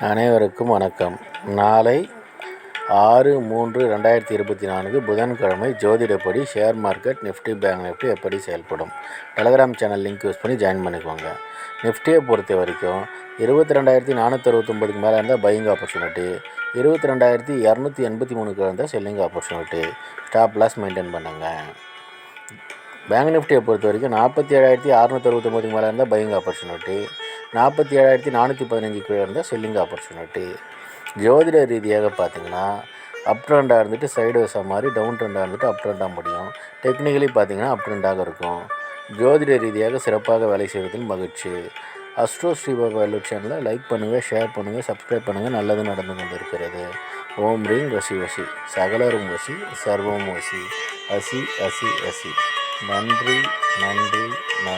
அனைவருக்கும் வணக்கம். நாளை 6/3/2024 புதன்கிழமை ஜோதிடப்படி share market Nifty bank Nifty எப்படி செயல்படும். டெலகிராம் சேனல் லிங்க் யூஸ் பண்ணி ஜாயின் பண்ணிக்கோங்க. நிஃப்டியை பொறுத்த வரைக்கும் 22,469க்கு மேலே இருந்தால் பையிங் ஆப்பர்ச்சுனிட்டி, 22,283க்கு இருந்தால் selling opportunity. Stop loss maintain பண்ணுங்கள். பேங்க் நிஃப்டியை பொறுத்த வரைக்கும் 47,669க்கு மேலே இருந்தால் பையிங் ஆப்பர்ச்சுனிட்டி, 47,415க்கு இருந்தால் செல்லிங் ஆப்பர்ச்சுனிட்டி. ஜோதிட ரீதியாக பார்த்திங்கன்னா அப் ட்ரெண்டாக இருந்துட்டு சைடுவேஸாக மாதிரி டவுன் ட்ரெண்டாக இருந்துட்டு அப் ட்ரெண்டாக முடியும். டெக்னிக்கலி பார்த்திங்கன்னா அப் ட்ரெண்டாக இருக்கும். ஜோதிட ரீதியாக சிறப்பாக வேலை செய்வதில் மகிழ்ச்சி. அஸ்ட்ரோ ஸ்ரீபாபா வெல்லூர் சேனலை லைக் பண்ணுங்கள், ஷேர் பண்ணுங்கள், சப்ஸ்கிரைப் பண்ணுங்கள். நல்லது நடந்து கொண்டு இருக்கிறது. ஓம் ரீங் வசி வசி, சகலரும் வசி, சர்வம் வசி, அசி அசி அசி. நன்றி நன்றி நன்றி.